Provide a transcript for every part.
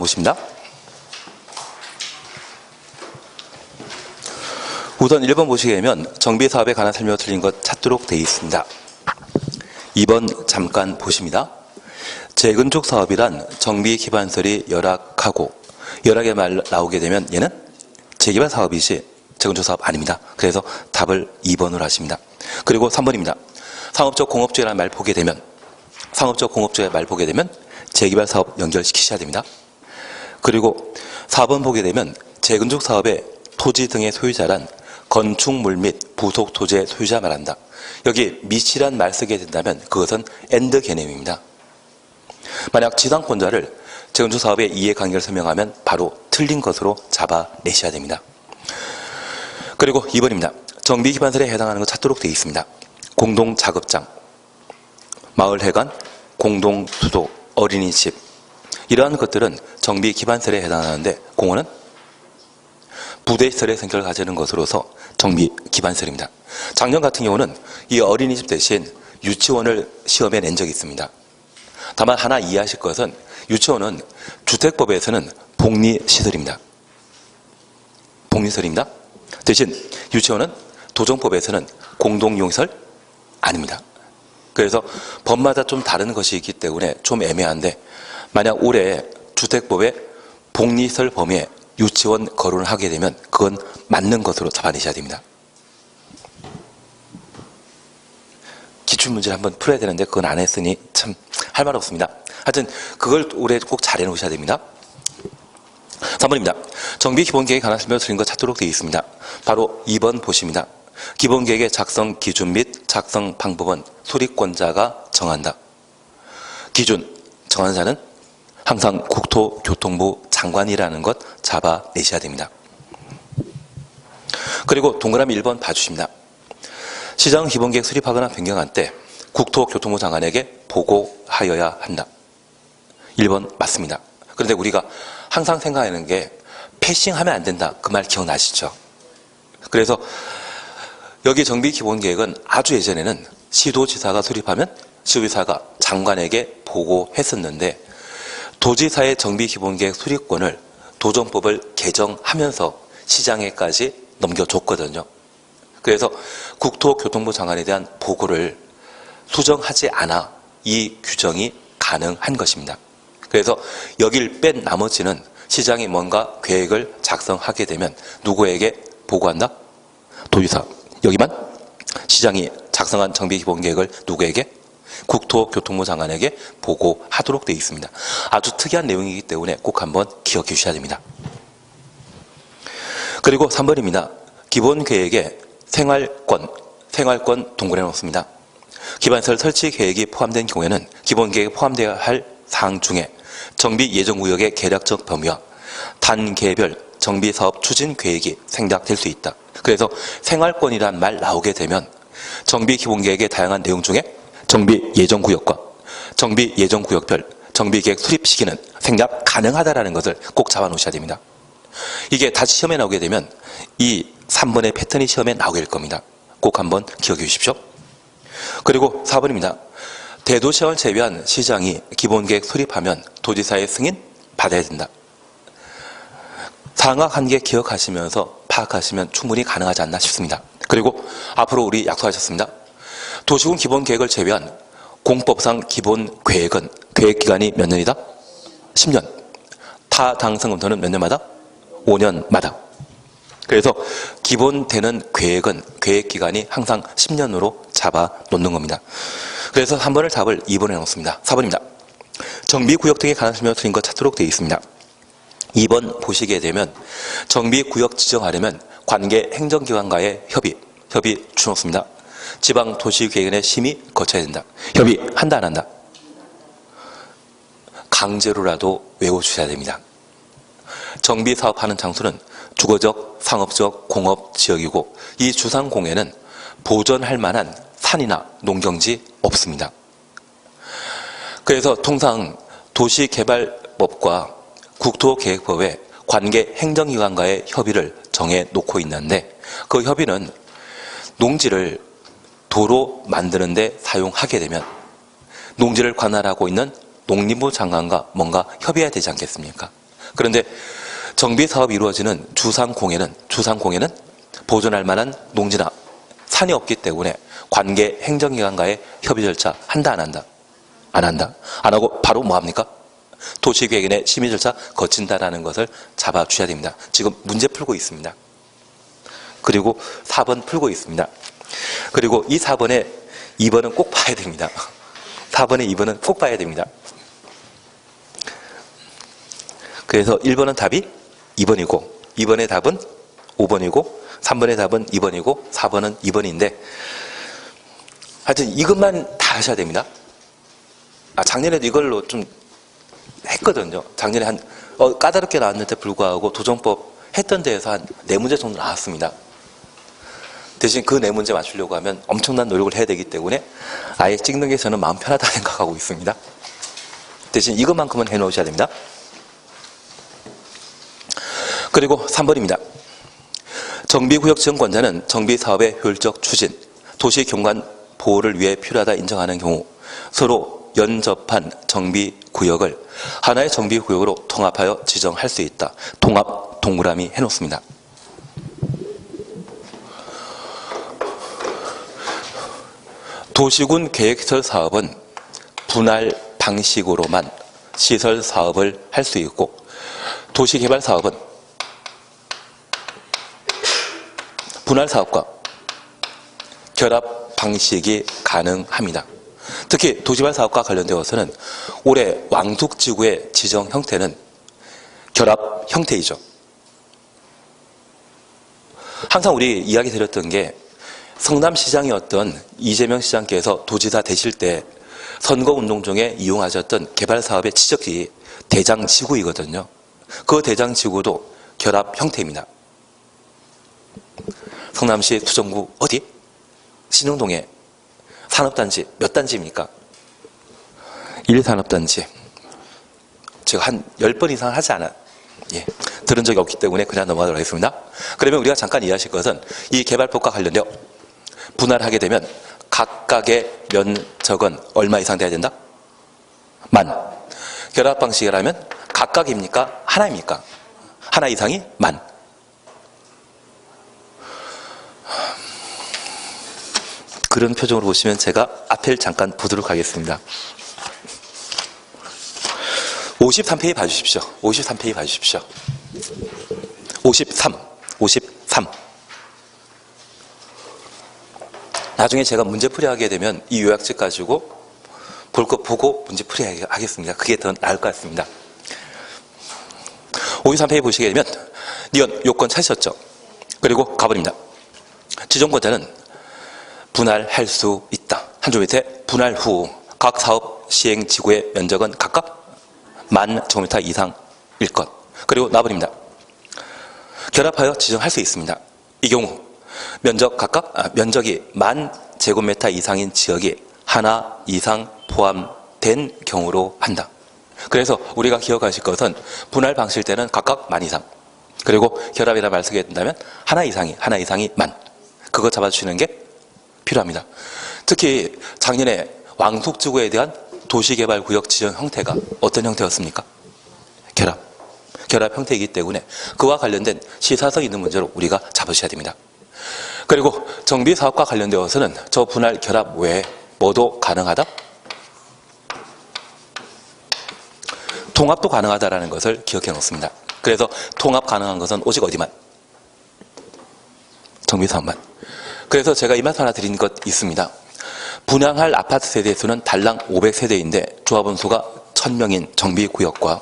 보십니다. 우선 1번 보시게 되면 정비사업에 관한 설명을 틀린 것 찾도록 되어 있습니다. 2번 잠깐 보십니다. 재건축 사업이란 정비 기반설이 열악하고 열악의 말 나오게 되면 얘는 재개발 사업이지 재건축 사업 아닙니다. 그래서 답을 2번으로 하십니다. 그리고 3번입니다. 상업적 공업주의라는 말 보게 되면 재개발 사업 연결시키셔야 됩니다. 그리고 4번 보게 되면 재건축 사업의 토지 등의 소유자란 건축물 및 부속 토지의 소유자 말한다. 여기 및이란 말 쓰게 된다면 그것은 and 개념입니다. 만약 지상권자를 재건축 사업의 이해관계를 설명하면 바로 틀린 것으로 잡아내셔야 됩니다. 그리고 2번입니다. 정비 기반설에 해당하는 것 찾도록 되어 있습니다. 공동작업장, 마을회관, 공동수도, 어린이집 이러한 것들은 정비 기반설에 해당하는데 공원은 부대시설의 성격을 가지는 것으로서 정비 기반설입니다. 작년 같은 경우는 이 어린이집 대신 유치원을 시험에 낸 적이 있습니다. 다만 하나 이해하실 것은 유치원은 주택법에서는 복리시설입니다. 복리시설입니다. 대신 유치원은 도정법에서는 공동용시설 아닙니다. 그래서 법마다 좀 다른 것이 있기 때문에 좀 애매한데 만약 올해 주택법의 복리시설 범위에 유치원 거론을 하게 되면 그건 맞는 것으로 잡아내셔야 됩니다. 기출문제를 한번 풀어야 되는데 그건 안 했으니 참 할 말 없습니다. 하여튼 그걸 올해 꼭 잘 해놓으셔야 됩니다. 3번입니다. 정비 기본계획에 관한 설명을 드린 것 찾도록 되어 있습니다. 바로 2번 보십니다. 기본계획의 작성 기준 및 작성 방법은 수립권자가 정한다. 기준 정하는 자는 항상 국토교통부 장관이라는 것 잡아내셔야 됩니다. 그리고 동그라미 1번 봐주십니다. 시장 기본계획 수립하거나 변경할 때 국토교통부 장관에게 보고하여야 한다. 1번 맞습니다. 그런데 우리가 항상 생각하는 게 패싱하면 안 된다. 그 말 기억나시죠? 그래서 여기 정비 기본계획은 아주 예전에는 시도지사가 수립하면 시도지사가 장관에게 보고했었는데 도지사의 정비 기본계획 수립권을 도정법을 개정하면서 시장에까지 넘겨줬거든요. 그래서 국토교통부 장관에 대한 보고를 수정하지 않아 이 규정이 가능한 것입니다. 그래서 여길 뺀 나머지는 시장이 뭔가 계획을 작성하게 되면 누구에게 보고한다? 도지사. 여기만 시장이 작성한 정비기본계획을 누구에게? 국토교통부 장관에게 보고하도록 되어 있습니다. 아주 특이한 내용이기 때문에 꼭 한번 기억해 주셔야 됩니다. 그리고 3번입니다. 기본계획에 생활권 동그라미 놓습니다. 기반시설 설치 계획이 포함된 경우에는 기본계획에 포함되어야 할 사항 중에 정비 예정구역의 계략적 범위와 단계별 정비사업 추진 계획이 생략될 수 있다. 그래서 생활권이란 말 나오게 되면 정비기본계획의 다양한 내용 중에 정비 예정구역과 정비 예정구역별 정비계획 수립 시기는 생략 가능하다라는 것을 꼭 잡아놓으셔야 됩니다. 이게 다시 시험에 나오게 되면 이 3번의 패턴이 시험에 나오게 될 겁니다. 꼭 한번 기억해 주십시오. 그리고 4번입니다. 대도시장을 제외한 시장이 기본계획 수립하면 도지사의 승인 받아야 된다. 상황 한개 기억하시면서 파악하시면 충분히 가능하지 않나 싶습니다. 그리고 앞으로 우리 약속하셨습니다. 도시군 기본계획을 제외한 공법상 기본계획은 계획기간이 몇 년이다? 10년. 타 당선검토는 몇 년마다? 5년마다. 그래서 기본되는 계획은 계획기간이 항상 10년으로 잡아놓는 겁니다. 그래서 3번을 답을 2번에 넣습니다. 4번입니다. 정비구역 등에 관한 설명을 드린 것 찾도록 되어 있습니다. 2번 보시게 되면 정비구역 지정하려면 관계 행정기관과의 협의 주놓습니다. 지방도시계획원의 심의 거쳐야 된다. 협의한다 안 한다? 강제로라도 외워주셔야 됩니다. 정비사업하는 장소는 주거적, 상업적, 공업지역이고 이 주상공에는 보존할 만한 산이나 농경지 없습니다. 그래서 통상 도시개발법과 국토계획법에 관계 행정기관과의 협의를 정해놓고 있는데 그 협의는 농지를 도로 만드는 데 사용하게 되면 농지를 관할하고 있는 농림부 장관과 뭔가 협의해야 되지 않겠습니까? 그런데 정비 사업이 이루어지는 주상공에는 보존할 만한 농지나 산이 없기 때문에 관계 행정기관과의 협의 절차 한다 안 한다? 안 한다. 안 하고 바로 뭐 합니까? 도시계획인의 심의 절차 거친다라는 것을 잡아주셔야 됩니다. 지금 문제 풀고 있습니다. 그리고 4번 풀고 있습니다. 그리고 이 4번에 2번은 꼭 봐야 됩니다. 4번에 2번은 꼭 봐야 됩니다. 그래서 1번은 답이 2번이고 2번의 답은 5번이고 3번의 답은 2번이고 4번은 2번인데 하여튼 이것만 다 하셔야 됩니다. 작년에도 이걸로 좀 했거든요. 작년에 까다롭게 나왔는데 불구하고 도정법 했던 데에서 한 4문제 정도 나왔습니다. 대신 그 4문제 맞추려고 하면 엄청난 노력을 해야 되기 때문에 아예 찍는 게 저는 마음 편하다 생각하고 있습니다. 대신 이것만큼은 해놓으셔야 됩니다. 그리고 3번입니다. 정비구역 지정권자는 정비사업의 효율적 추진, 도시경관 보호를 위해 필요하다 인정하는 경우 서로 연접한 정비구역을 하나의 정비구역으로 통합하여 지정할 수 있다. 통합 동그라미 해놓습니다. 도시군 계획시설 사업은 분할 방식으로만 시설 사업을 할 수 있고 도시개발 사업은 분할 사업과 결합 방식이 가능합니다. 특히 도시개발 사업과 관련되어서는 올해 왕숙지구의 지정 형태는 결합 형태이죠. 항상 우리 이야기 드렸던 게 성남시장이었던 이재명 시장께서 도지사 되실 때 선거운동 중에 이용하셨던 개발사업의 지적지 대장지구이거든요. 그 대장지구도 결합 형태입니다. 성남시 수정구 어디? 신흥동에 산업단지 몇 단지입니까? 1산업단지. 제가 한 10번 이상 하지 않아. 들은 적이 없기 때문에 그냥 넘어가도록 하겠습니다. 그러면 우리가 잠깐 이해하실 것은 이 개발법과 관련되어 분할하게 되면 각각의 면적은 얼마 이상 돼야 된다? 만. 결합 방식이라면 각각입니까? 하나입니까? 하나 이상이 만. 그런 표정으로 보시면 제가 앞을 잠깐 보도록 하겠습니다. 53페이지 봐주십시오. 53페이지 봐주십시오. 53. 나중에 제가 문제풀이 하게 되면 이 요약집 가지고 볼 거 보고 문제풀이 하겠습니다. 그게 더 나을 것 같습니다. 53페이지 보시게 되면 니은 요건 찾으셨죠? 그리고 가버립니다. 지정권자는 분할할 수 있다. 한 줄 밑에 분할 후 각 사업 시행 지구의 면적은 각각 10,000제곱미터 이상일 것. 그리고 나버립니다. 결합하여 지정할 수 있습니다. 이 경우 면적 각각 면적이 10,000제곱미터 이상인 지역이 하나 이상 포함된 경우로 한다. 그래서 우리가 기억하실 것은 분할 방식일 때는 각각 10,000 이상. 그리고 결합이라 말 쓰게 된다면 하나 이상이 10,000. 그거 잡아주시는 게 필요합니다. 특히 작년에 왕숙지구에 대한 도시개발구역 지정 형태가 어떤 형태였습니까? 결합 형태이기 때문에 그와 관련된 시사성 있는 문제로 우리가 잡으셔야 됩니다. 그리고 정비사업과 관련되어서는 저 분할 결합 외에 뭐도 가능하다? 통합도 가능하다는 것을 기억해 놓습니다. 그래서 통합 가능한 것은 오직 어디만? 정비사업만. 그래서 제가 이 말씀 하나 드린 것 있습니다. 분양할 아파트 세대 수는 달랑 500세대인데 조합원 수가 1,000명인 정비구역과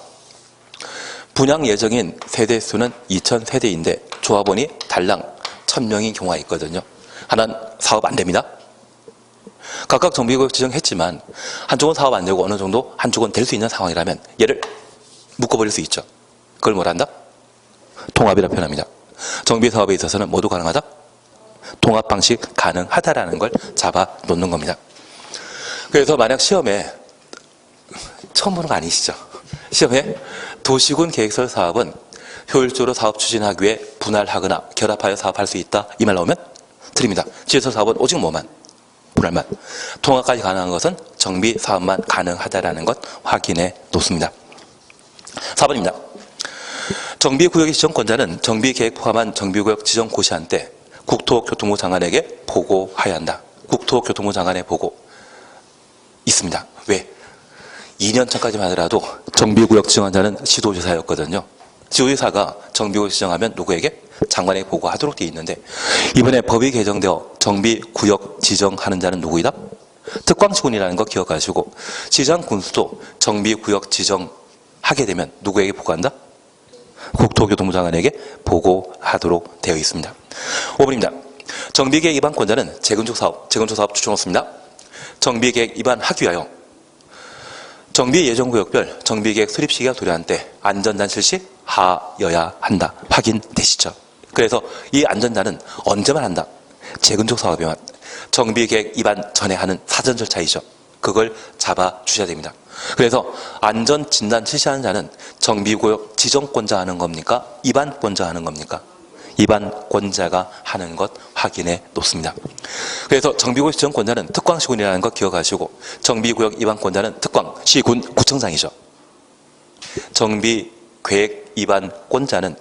분양 예정인 세대 수는 2,000세대인데 조합원이 달랑 1,000명인 경우가 있거든요. 하나는 사업 안 됩니다. 각각 정비구역 지정했지만 한쪽은 사업 안 되고 어느 정도 한쪽은 될 수 있는 상황이라면 얘를 묶어버릴 수 있죠. 그걸 뭐라 한다? 통합이라 표현합니다. 정비사업에 있어서는 모두 가능하다? 통합 방식 가능하다라는 걸 잡아 놓는 겁니다. 그래서 만약 시험에 처음 보는 거 아니시죠? 시험에 도시군 계획설 사업은 효율적으로 사업 추진하기 위해 분할하거나 결합하여 사업할 수 있다. 이 말 나오면 드립니다. 지하철 사업은 오직 뭐만? 분할만. 통합까지 가능한 것은 정비 사업만 가능하다라는 것 확인해 놓습니다. 4번입니다. 정비구역의 지정권자는 정비계획 포함한 정비구역 지정 고시한 때 국토교통부 장관에게 보고하여야 한다. 국토교통부 장관의 보고 있습니다. 왜? 2년 전까지만 하더라도 정비구역 지정한 자는 지도지사였거든요. 지도지사가 정비구역 지정하면 누구에게? 장관에게 보고하도록 되어 있는데 이번에 법이 개정되어 정비구역 지정하는 자는 누구이다? 특광시군이라는 거 기억하시고 시장군수도 정비구역 지정하게 되면 누구에게 보고한다? 국토교통부 장관에게 보고하도록 되어 있습니다. 5번입니다. 정비계획 위반권자는 재건축사업 추천없습니다. 정비계획 위반하기 위하여 정비예정구역별 정비계획 수립 시기가 도래한 때 안전단 실시 하여야 한다. 확인되시죠? 그래서 이 안전단은 언제만 한다? 재건축사업에만 정비계획 위반 전에 하는 사전 절차이죠. 그걸 잡아주셔야 됩니다. 그래서 안전진단 실시하는 자는 정비구역 지정권자 하는 겁니까? 위반권자 하는 겁니까? 위반권자가 하는 것 확인해 놓습니다. 그래서 정비구역 지정권자는 특광시군이라는 거 기억하시고 정비구역 위반권자는 특광시군 구청장이죠. 정비계획 위반권자는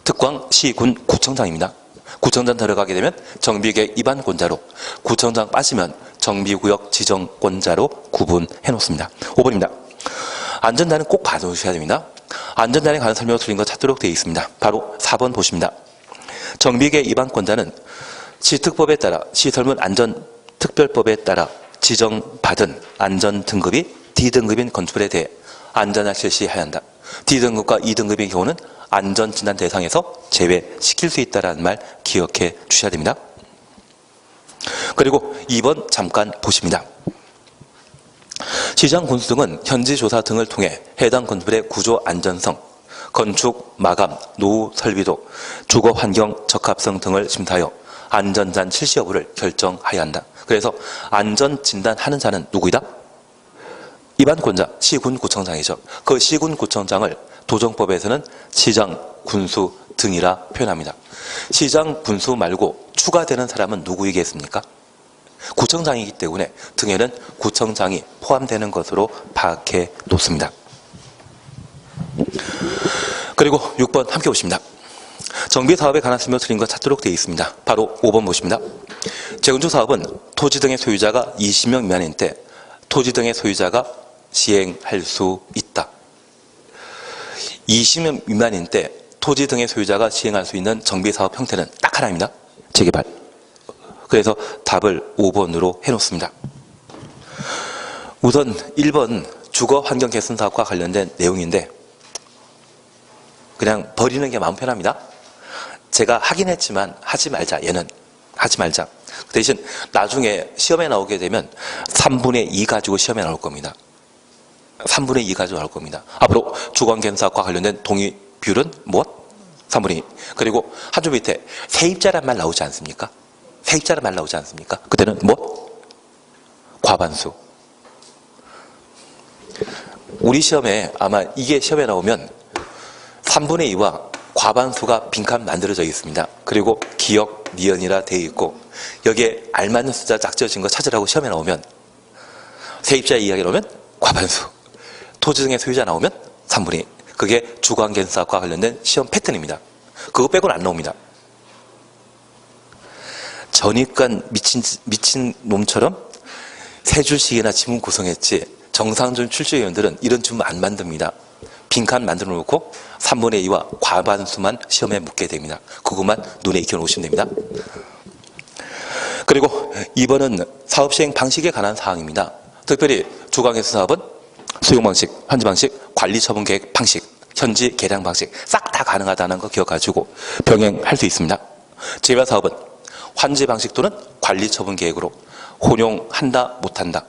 특광시군 구청장입니다. 구청장 들어가게 되면 정비계획 위반권자로, 구청장 빠지면 정비구역 지정권자로 구분해 놓습니다. 5번입니다. 안전단은 꼭 봐두셔야 됩니다. 안전단에 관한 설명을 틀린 거 찾도록 되어 있습니다. 바로 4번 보십니다. 정비계획 위반권자는 시특법에 따라 시설물 안전특별법에 따라 지정받은 안전등급이 D등급인 건축물에 대해 안전을 실시해야 한다. D등급과 E등급의 경우는 안전진단 대상에서 제외시킬 수 있다는 말 기억해 주셔야 됩니다. 그리고 2번 잠깐 보십니다. 시장 군수 등은 현지 조사 등을 통해 해당 건물의 구조 안전성, 건축 마감, 노후 설비도, 주거 환경 적합성 등을 심사하여 안전단 실시 여부를 결정하여야 한다. 그래서 안전진단하는 자는 누구이다? 위반권자 시군구청장이죠. 그 시군구청장을 도정법에서는 시장, 군수 등이라 표현합니다. 시장, 군수 말고 추가되는 사람은 누구이겠습니까? 구청장이기 때문에 등에는 구청장이 포함되는 것으로 파악해 놓습니다. 그리고 6번 함께 보십니다. 정비사업에 관한 설명 드린 것 찾도록 되어 있습니다. 바로 5번 보십니다. 재건축 사업은 토지 등의 소유자가 20명 미만인 때 토지 등의 소유자가 시행할 수 있다. 20명 미만인 때 토지 등의 소유자가 시행할 수 있는 정비사업 형태는 딱 하나입니다. 재개발. 그래서 답을 5번으로 해놓습니다. 우선 1번 주거 환경 개선 사업과 관련된 내용인데 그냥 버리는 게 마음 편합니다. 제가 하긴 했지만 하지 말자. 얘는 하지 말자. 그 대신 나중에 시험에 나오게 되면 3분의 2 가지고 시험에 나올 겁니다. 3분의 2 가지고 나올 겁니다. 앞으로 주거 환경 개선 사업과 관련된 동의 비율은 무엇? 3분의 2. 그리고 한 줄 밑에 세입자란 말 나오지 않습니까? 세입자란 말 나오지 않습니까? 그때는 뭐? 과반수. 우리 시험에 아마 이게 시험에 나오면 3분의 2와 과반수가 빈칸 만들어져 있습니다. 그리고 기억, 니은이라 되어 있고 여기에 알맞는 숫자 짝지어진 거 찾으라고 시험에 나오면 세입자 이야기 나오면 과반수, 토지 등의 소유자 나오면 3분의 2. 그게 주거환경사업과 관련된 시험 패턴입니다. 그거 빼고는 안 나옵니다. 전입관 미친 놈처럼 세 줄씩이나 지문 구성했지 정상적인 출제위원들은 이런 주문 안 만듭니다. 빈칸 만들어 놓고 3분의 2와 과반수만 시험에 묻게 됩니다. 그것만 눈에 익혀 놓으시면 됩니다. 그리고 2번은 사업 시행 방식에 관한 사항입니다. 특별히 주거환경개선 사업은 수용 방식, 환지 방식, 관리 처분 계획 방식, 현지 계량 방식 싹 다 가능하다는 거 기억하시고 병행할 수 있습니다. 재개발 사업은 환지 방식 또는 관리 처분 계획으로 혼용한다, 못한다.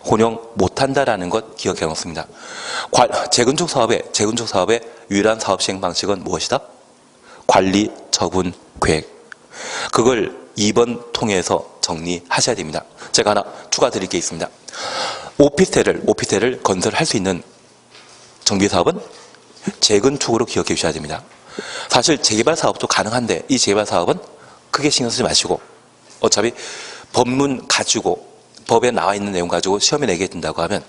혼용 못한다라는 것 기억해 놓습니다. 재건축 사업의 유일한 사업 시행 방식은 무엇이다? 관리 처분 계획. 그걸 2번 통해서 정리하셔야 됩니다. 제가 하나 추가 드릴 게 있습니다. 오피스텔을 건설할 수 있는 정비 사업은 재건축으로 기억해 주셔야 됩니다. 사실 재개발 사업도 가능한데 이 재개발 사업은 크게 신경 쓰지 마시고 어차피 법문 가지고 법에 나와 있는 내용 가지고 시험에 내게 된다고 하면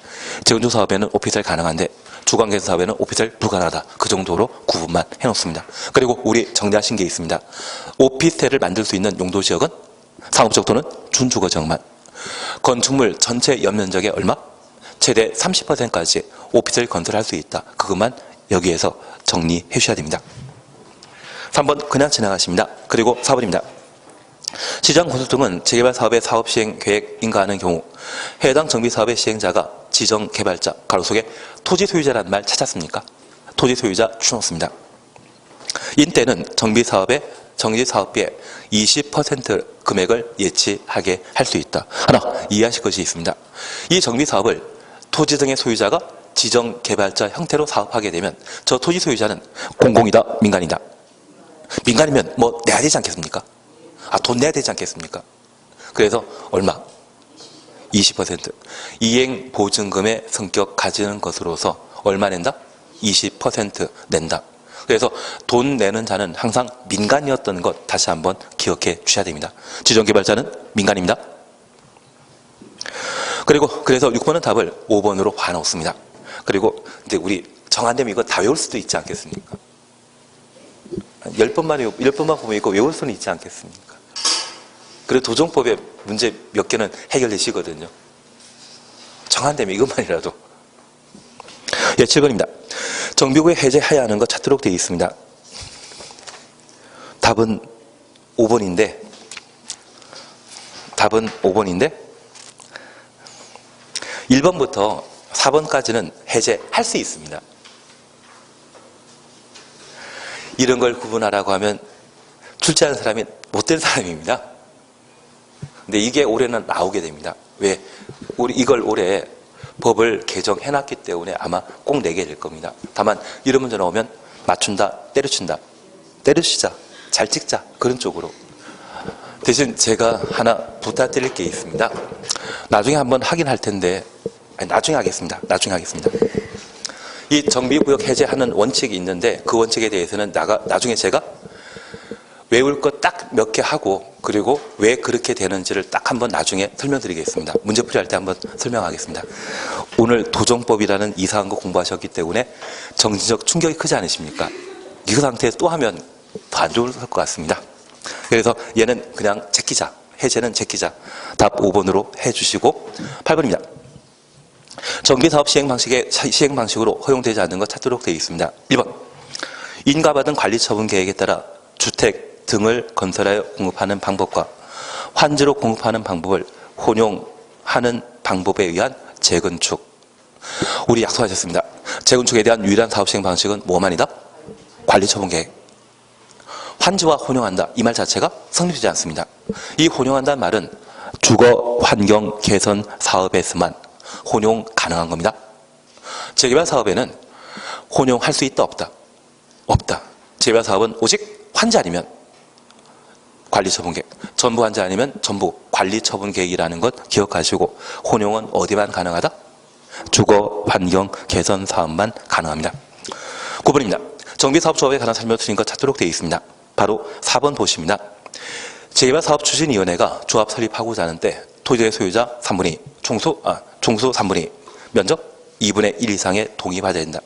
재건축 사업에는 오피셜 가능한데 주거개선 사업에는 오피셜 불가능하다. 그 정도로 구분만 해놓습니다. 그리고 우리 정리하신 게 있습니다. 오피스텔을 만들 수 있는 용도 지역은 상업적 또는 준주거 지역만. 건축물 전체 연면적의 얼마? 최대 30%까지 오피스텔 건설할 수 있다. 그것만 여기에서 정리해 주셔야 됩니다. 3번 그냥 지나가십니다. 그리고 4번입니다. 시장 건설 등은 재개발 사업의 사업 시행 계획 인가하는 경우 해당 정비 사업의 시행자가 지정 개발자 가로 속에 토지 소유자라는 말 찾았습니까? 토지 소유자 추놓습니다. 인때는 정비 사업의 정지 사업비의 20% 금액을 예치하게 할 수 있다. 하나 이해하실 것이 있습니다. 이 정비 사업을 토지 등의 소유자가 지정 개발자 형태로 사업하게 되면 저 토지 소유자는 공공이다, 민간이다. 민간이면 뭐 내야 되지 않겠습니까? 돈 내야 되지 않겠습니까? 그래서 얼마? 20%. 이행 보증금의 성격 가지는 것으로서 얼마 낸다? 20% 낸다. 그래서 돈 내는 자는 항상 민간이었던 것 다시 한번 기억해 주셔야 됩니다. 지정개발자는 민간입니다. 그래서 6번은 답을 5번으로 봐놓습니다. 그리고 이제 우리 정한되면 이거 다 외울 수도 있지 않겠습니까? 10번만 보면 이거 외울 수는 있지 않겠습니까? 그리고 도정법의 문제 몇 개는 해결되시거든요. 정한되면 이것만이라도. 예, 7번입니다. 정비구역 해제해야 하는 것 찾도록 되어 있습니다. 답은 5번인데 1번부터 4번까지는 해제할 수 있습니다. 이런 걸 구분하라고 하면 출제하는 사람이 못된 사람입니다. 근데 이게 올해는 나오게 됩니다. 왜? 이걸 올해 법을 개정해놨기 때문에 아마 꼭 내게 될 겁니다. 다만 이런 문제 나오면 맞춘다, 때려친다, 때려치자, 잘 찍자 그런 쪽으로. 대신 제가 하나 부탁드릴 게 있습니다. 나중에 한번 하긴 할 텐데 나중에 하겠습니다. 이 정비구역 해제하는 원칙이 있는데 그 원칙에 대해서는 나중에 제가 외울 것 딱 몇 개 하고 그리고 왜 그렇게 되는지를 딱 한번 나중에 설명드리겠습니다. 문제풀이 할 때 한번 설명하겠습니다. 오늘 도정법이라는 이상한 거 공부하셨기 때문에 정신적 충격이 크지 않으십니까? 이 상태에서 또 하면 더 안 좋을 것 같습니다. 그래서 얘는 그냥 제끼자. 해제는 제끼자. 답 5번으로 해주시고 8번입니다. 정비사업 시행방식으로 허용되지 않는 것 찾도록 되어 있습니다. 1번 인가받은 관리처분 계획에 따라 주택 등을 건설하여 공급하는 방법과 환지로 공급하는 방법을 혼용하는 방법에 의한 재건축. 우리 약속하셨습니다. 재건축에 대한 유일한 사업 시행 방식은 뭐만이다? 관리처분 계획. 환지와 혼용한다. 이 말 자체가 성립되지 않습니다. 이 혼용한다는 말은 주거 환경 개선 사업에서만 혼용 가능한 겁니다. 재개발 사업에는 혼용할 수 있다 없다? 없다. 재개발 사업은 오직 환지 아니면 관리처분 계획, 전부 환지 아니면 전부 관리처분 계획이라는 것 기억하시고 혼용은 어디만 가능하다? 주거 환경 개선 사업만 가능합니다. 9번입니다. 정비사업조합에 관한 설명을 드린 것 찾도록 되어 있습니다. 바로 4번 보십니다. 재개발 사업 추진위원회가 조합 설립하고자 하는데 토지의 소유자 3분의 2, 총수 3분의 2, 면적 2분의 1 이상의 동의 받아야 된다.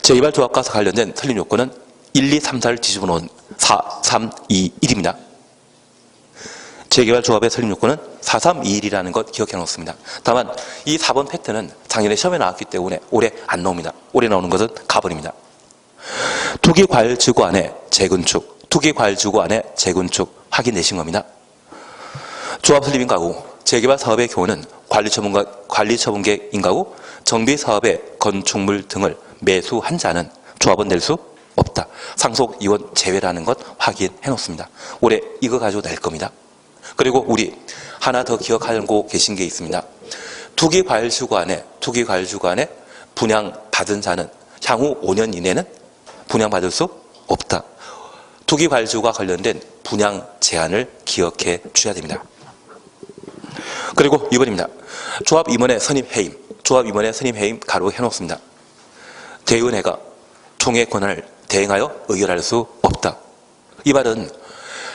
재개발 조합과 관련된 설립 요건은 1, 2, 3, 4를 뒤집어 놓은 4, 3, 2, 1입니다. 재개발 조합의 설립 요건은 4, 3, 2, 1이라는 것 기억해 놓습니다. 다만 이 4번 패턴은 작년에 시험에 나왔기 때문에 올해 안 나옵니다. 올해 나오는 것은 가번입니다. 투기과열지구 안에 재건축, 투기과열지구 안에 재건축 확인되신 겁니다. 조합 설립 인가구, 재개발 사업의 경우는 관리처분 계획 인가구, 정비 사업의 건축물 등을 매수한 자는 조합은 낼 수 없다. 상속 이원 제외라는 것 확인해 놓습니다. 올해 이거 가지고 낼 겁니다. 그리고 우리 하나 더 기억하고 계신 게 있습니다. 투기과열지구 안에 분양받은 자는 향후 5년 이내는 분양받을 수 없다. 투기과열지구와 관련된 분양 제한을 기억해 주셔야 됩니다. 그리고 2번입니다. 조합 임원의 선임 해임 가로 해놓습니다. 대의원회가 총회 권한을 대행하여 의결할 수 없다. 이 말은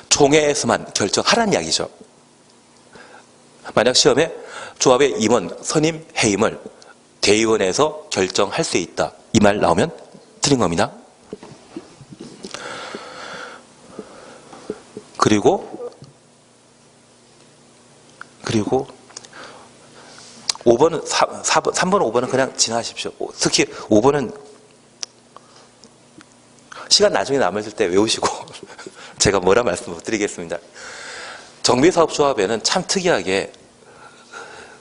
총회에서만 결정하라는 이야기죠. 만약 시험에 조합의 임원, 선임, 해임을 대의원에서 결정할 수 있다. 이 말 나오면 틀린 겁니다. 그리고 5번은 3번, 5번은 그냥 지나가십시오. 특히 5번은 시간 나중에 남았을 때 외우시고 제가 뭐라 말씀 못 드리겠습니다. 정비사업조합에는 참 특이하게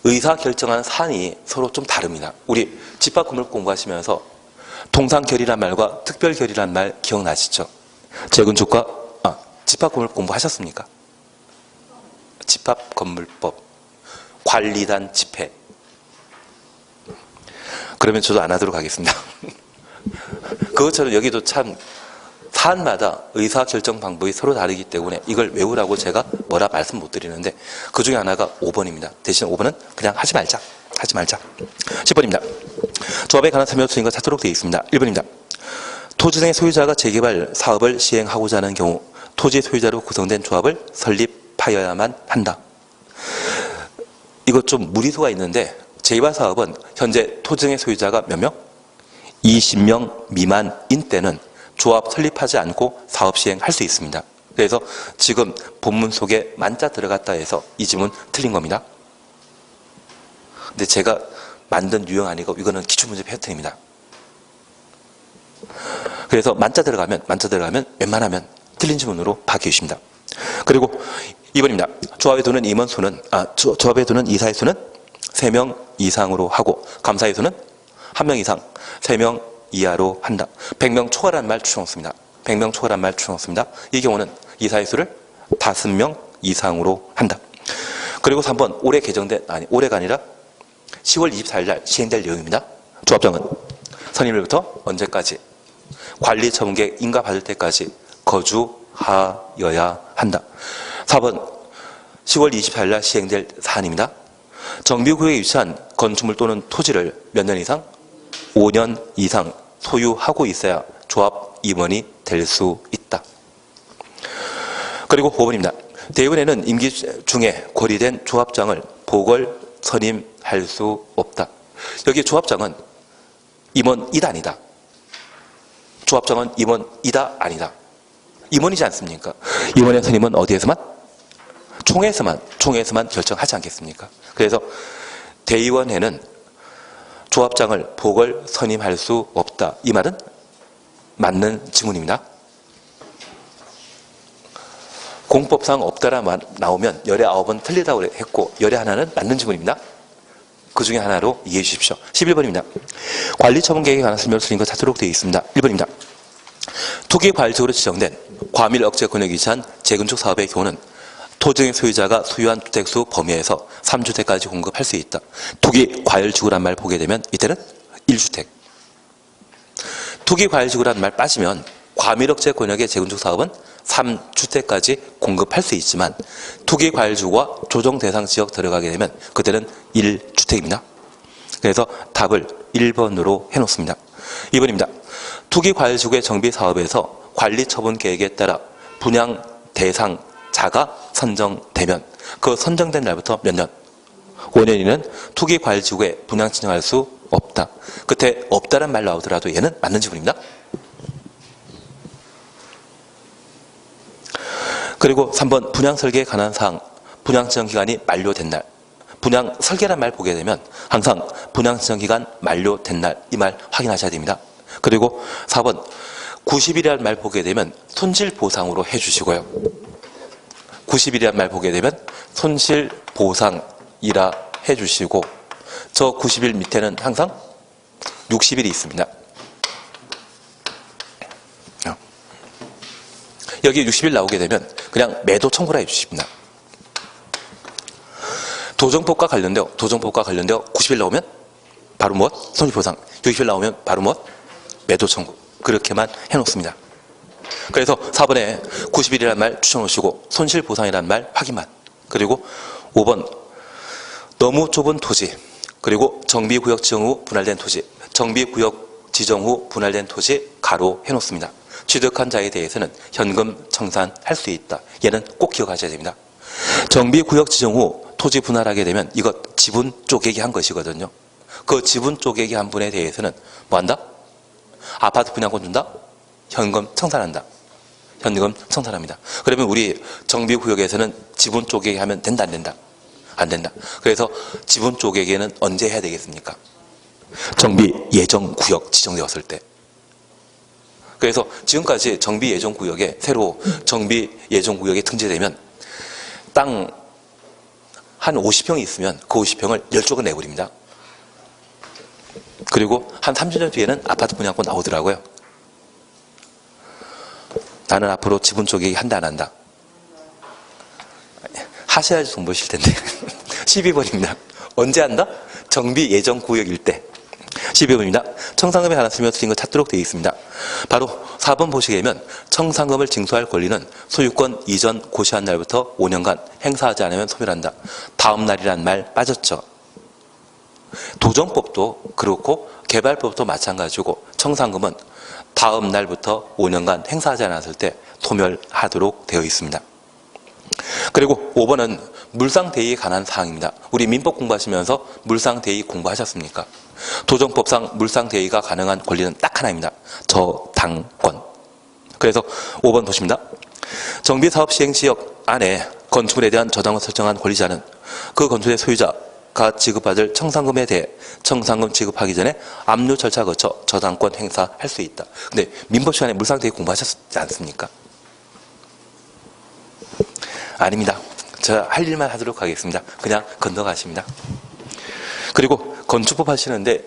의사결정하는 사안이 서로 좀 다릅니다. 우리 집합건물 공부하시면서 통상결의란 말과 특별결의란 말 기억나시죠? 재건축과 집합건물 공부하셨습니까? 집합건물법, 관리단 집회. 그러면 저도 안 하도록 하겠습니다. 그것처럼 여기도 참 사안마다 의사결정 방법이 서로 다르기 때문에 이걸 외우라고 제가 뭐라 말씀 못 드리는데 그 중에 하나가 5번입니다. 대신 5번은 그냥 하지 말자. 10번입니다. 조합에 관한 설명 순위가 찾도록 되어 있습니다. 1번입니다. 토지 등의 소유자가 재개발 사업을 시행하고자 하는 경우 토지 소유자로 구성된 조합을 설립하여야만 한다. 이것 좀 무리수가 있는데 재개발 사업은 현재 토지 등의 소유자가 몇 명? 20명 미만인 때는 조합 설립하지 않고 사업 시행할 수 있습니다. 그래서 지금 본문 속에 만자 들어갔다 해서 이 질문 틀린 겁니다. 근데 제가 만든 유형 아니고 이거는 기출문제 패턴입니다. 그래서 만자 들어가면 웬만하면 틀린 질문으로 바뀌어 있습니다. 그리고 2번입니다. 조합에 두는 임원 수는 조합에 두는 이사의 수는 3명 이상으로 하고 감사의 수는 1명 이상, 3명 이하로 한다. 100명 초과란 말 추정했습니다. 100명 초과란 말 추정했습니다. 이 경우는 이사의 수를 5명 이상으로 한다. 그리고 3번 올해가 아니라 10월 24일 날 시행될 내용입니다. 조합장은 선임일부터 언제까지 관리처분계획 인가받을 때까지 거주하여야 한다. 4번 10월 24일 날 시행될 사안입니다. 정비구역에 위치한 건축물 또는 토지를 몇 년 이상? 5년 이상 소유하고 있어야 조합 임원이 될 수 있다. 그리고 5번입니다. 대의원에는 임기 중에 고리된 조합장을 보궐 선임할 수 없다. 여기 조합장은 임원이다 아니다. 조합장은 임원이다 아니다. 임원이지 않습니까? 임원의 선임은 어디에서만? 총회에서만 결정하지 않겠습니까? 그래서 대의원회는 조합장을 보궐 선임할 수 없다. 이 말은 맞는 지문입니다. 공법상 없다라 나오면 열의 9은 틀리다고 했고 열의 하나는 맞는 지문입니다. 그 중에 하나로 이해해 주십시오. 11번입니다. 관리처분계획에 관한 설명을 드린 것 찾도록 되어 있습니다. 1번입니다. 투기과열지구로 지정된 과밀 억제 권역이 위치한 재건축 사업의 경우는 토지 소유자가 소유한 주택수 범위에서 3주택까지 공급할 수 있다. 투기과열지구란 말 보게 되면 이때는 1주택. 투기과열지구란 말 빠지면 과밀억제 권역의 재건축 사업은 3주택까지 공급할 수 있지만 투기과열지구와 조정대상 지역 들어가게 되면 그때는 1주택입니다. 그래서 답을 1번으로 해놓습니다. 2번입니다. 투기과열지구의 정비사업에서 관리처분계획에 따라 분양 대상자가 선정되면 그 선정된 날부터 몇 년? 5년 이내는 투기과열지구에 분양 신청할 수 없다. 끝에 없다란 말 나오더라도 얘는 맞는 지문입니다. 그리고 3번 분양 설계에 관한 사항, 분양 지정 기간이 만료된 날. 분양 설계란 말 보게 되면 항상 분양 지정 기간 만료된 날 이 말 확인하셔야 됩니다. 그리고 4번 90일이라는 말 보게 되면 손실보상으로 해주시고요. 90일이라는 말 보게 되면 손실보상이라 해주시고 저 90일 밑에는 항상 60일이 있습니다. 여기 60일 나오게 되면 그냥 매도 청구를 해주십니다. 도정법과 관련되어 90일 나오면 바로 무엇? 손실보상. 60일 나오면 바로 무엇? 매도 청구. 그렇게만 해놓습니다. 그래서 4번에 90일이라는 말 추천하시고 손실보상이라는 말 확인만. 그리고 5번 너무 좁은 토지 그리고 정비구역 지정 후 분할된 토지 정비구역 지정 후 분할된 토지 가로 해놓습니다. 취득한 자에 대해서는 현금 청산할 수 있다. 얘는 꼭 기억하셔야 됩니다. 정비구역 지정 후 토지 분할하게 되면 이것 지분 쪼개기 한 것이거든요. 그 지분 쪼개기 한 분에 대해서는 뭐 한다? 아파트 분양권 준다? 현금 청산한다. 현금 청산합니다. 그러면 우리 정비구역에서는 지분 쪼개기 하면 된다, 안 된다? 안 된다. 그래서 지분 쪼개기는 언제 해야 되겠습니까? 정비 예정구역 지정되었을 때. 그래서 지금까지 정비 예정구역에 새로 정비 예정구역에 등재되면 땅 한 50평이 있으면 그 50평을 10조가 내버립니다. 그리고 한 30년 뒤에는 아파트 분양권 나오더라고요. 나는 앞으로 지분 쪼개기 한다, 안 한다? 하셔야지 돈 버실 텐데. 12번입니다. 언제 한다? 정비 예정구역일 때. 12번입니다. 청산금에 관한 설명 드린 거 찾도록 되어 있습니다. 바로 4번 보시게 되면 청산금을 징수할 권리는 소유권 이전 고시한 날부터 5년간 행사하지 않으면 소멸한다. 다음 날이란 말 빠졌죠. 도정법도 그렇고 개발법도 마찬가지고 청산금은 다음 날부터 5년간 행사하지 않았을 때 소멸하도록 되어 있습니다. 그리고 5번은 물상대의에 관한 사항입니다. 우리 민법 공부하시면서 물상대의 공부하셨습니까? 도정법상 물상대의가 가능한 권리는 딱 하나입니다. 저당권. 그래서 5번 보십니다. 정비사업 시행지역 안에 건축물에 대한 저당을 설정한 권리자는 그 건축의 소유자가 지급받을 청산금에 대해 청산금 지급하기 전에 압류 절차 거쳐 저당권 행사할 수 있다. 근데 민법 시간에 물상대의 공부하셨지 않습니까? 아닙니다. 제가 할 일만 하도록 하겠습니다. 그냥 건너가십니다. 그리고 건축법 하시는데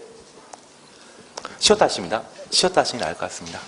쉬었다 하십니다. 쉬었다 하시는 게 나을 것 같습니다.